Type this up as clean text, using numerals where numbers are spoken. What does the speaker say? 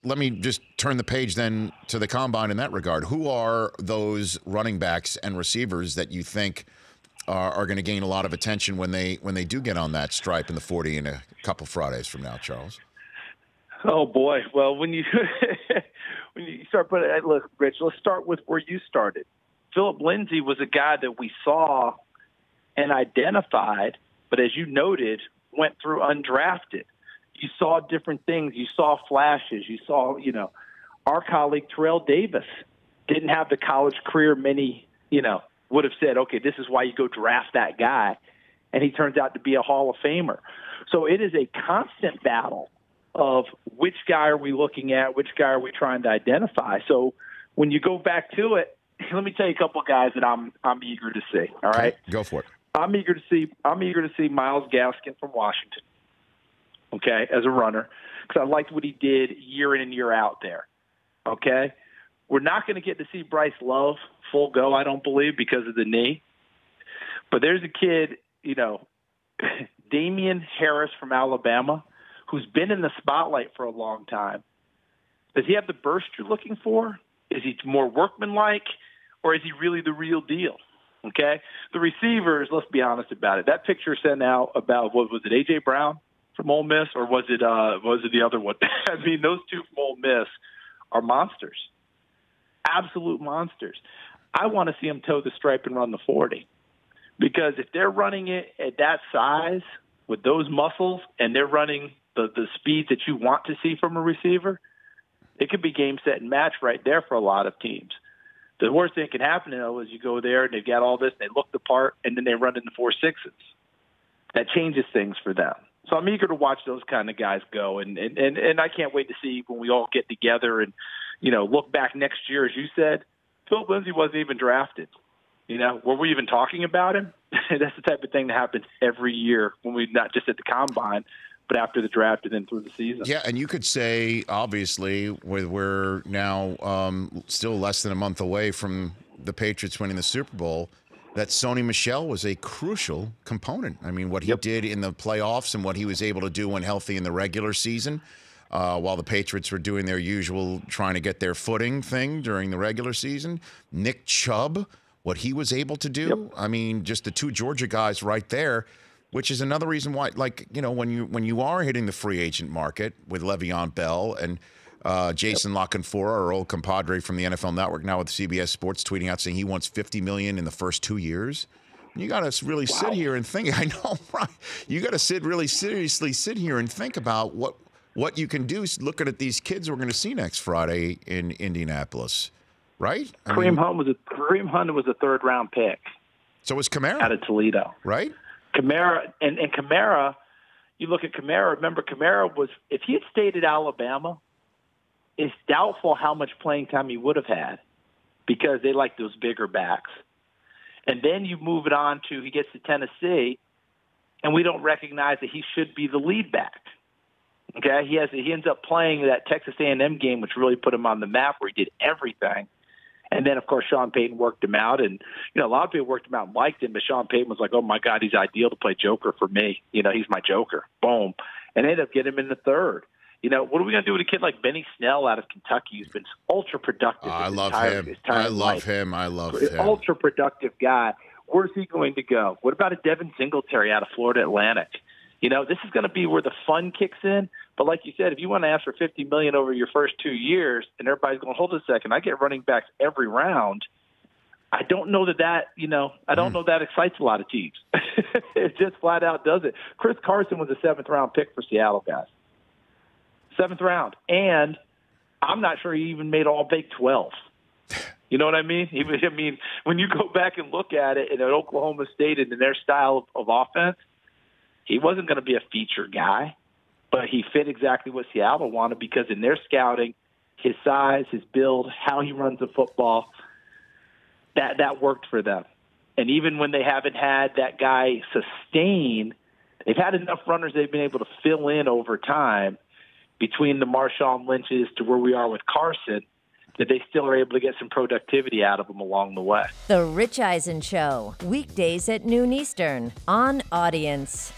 let me just turn the page then to the combine in that regard. Who are those running backs and receivers that you think are going to gain a lot of attention when they do get on that stripe in the 40 in a couple Fridays from now, Charles? Oh boy! Well, when you when you start putting look, Rich, let's start with where you started. Philip Lindsay was a guy that we saw and identified, but as you noted, went through undrafted. You saw different things. You saw flashes. You saw, our colleague Terrell Davis didn't have the college career many, would have said, okay, this is why you go draft that guy. And he turns out to be a Hall of Famer. So it is a constant battle of which guy are we looking at, which guy are we trying to identify. So when you go back to it, let me tell you a couple of guys that I'm eager to see. All right, go for it. I'm eager to see Myles Gaskin from Washington. Okay, as a runner, because I liked what he did year in and year out there. Okay, we're not going to get to see Bryce Love full go, I don't believe, because of the knee. But there's a kid, Damian Harris from Alabama, who's been in the spotlight for a long time. Does he have the burst you're looking for? Is he more workmanlike, or is he really the real deal? Okay, the receivers. Let's be honest about it. That picture sent out about what was it, A.J. Brown from Ole Miss, or was it the other one? I mean, those two from Ole Miss are monsters, absolute monsters. I want to see them toe the stripe and run the 40, because if they're running it at that size with those muscles and they're running the speed that you want to see from a receiver, it could be game, set, and match right there for a lot of teams. The worst thing that can happen, though, is you go there and they've got all this, and they look the part, and then they run into 4.6s. That changes things for them. So I'm eager to watch those kind of guys go, and I can't wait to see when we all get together and, look back next year, as you said. Philip Lindsay wasn't even drafted. Were we even talking about him? That's the type of thing that happens every year when we not just at the combine, but after the draft and then through the season. Yeah, and you could say, obviously, we're now still less than a month away from the Patriots winning the Super Bowl, that Sony Michel was a crucial component. I mean, what he did in the playoffs and what he was able to do when healthy in the regular season, while the Patriots were doing their usual trying to get their footing thing during the regular season. Nick Chubb, what he was able to do. Yep. I mean, just the two Georgia guys right there, which is another reason why, when you are hitting the free agent market with Le'Veon Bell and Jason LaCanfora, our old compadre from the NFL Network, now with CBS Sports, tweeting out saying he wants $50 million in the first 2 years. You got to really sit here and think. I know, right? You got to really seriously sit here and think about what you can do looking at these kids we're going to see next Friday in Indianapolis, right? Kareem Hunt was a third-round pick. So was Kamara out of Toledo, right? Kamara and Kamara. You look at Kamara. Remember, Kamara was, if he had stayed at Alabama, it's doubtful how much playing time he would have had, because they like those bigger backs. And then you move it on to he gets to Tennessee, and we don't recognize that he should be the lead back. Okay, he ends up playing that Texas A&M game, which really put him on the map, where he did everything. And then, of course, Sean Payton worked him out, and a lot of people worked him out and liked him. But Sean Payton was like, "Oh my God, he's ideal to play Joker for me. He's my Joker." Boom, and they ended up getting him in the third. What are we going to do with a kid like Benny Snell out of Kentucky, who's been ultra productive? I love him. I love him. Ultra productive guy. Where's he going to go? What about a Devin Singletary out of Florida Atlantic? This is going to be where the fun kicks in. But like you said, if you want to ask for $50 million over your first 2 years, and everybody's going, hold a second, I get running backs every round. I don't know that I don't know that excites a lot of teams. It just flat out does it. Chris Carson was a 7th-round pick for Seattle, guys. 7th round, and I'm not sure he even made all Big 12. You know what I mean? When you go back and look at it at Oklahoma State and in their style of offense, he wasn't going to be a feature guy, but he fit exactly what Seattle wanted, because in their scouting, his size, his build, how he runs the football, that worked for them. And even when they haven't had that guy sustain, they've had enough runners they've been able to fill in over time between the Marshawn Lynch's to where we are with Carson, that they still are able to get some productivity out of them along the way. The Rich Eisen Show, weekdays at noon Eastern on Audience.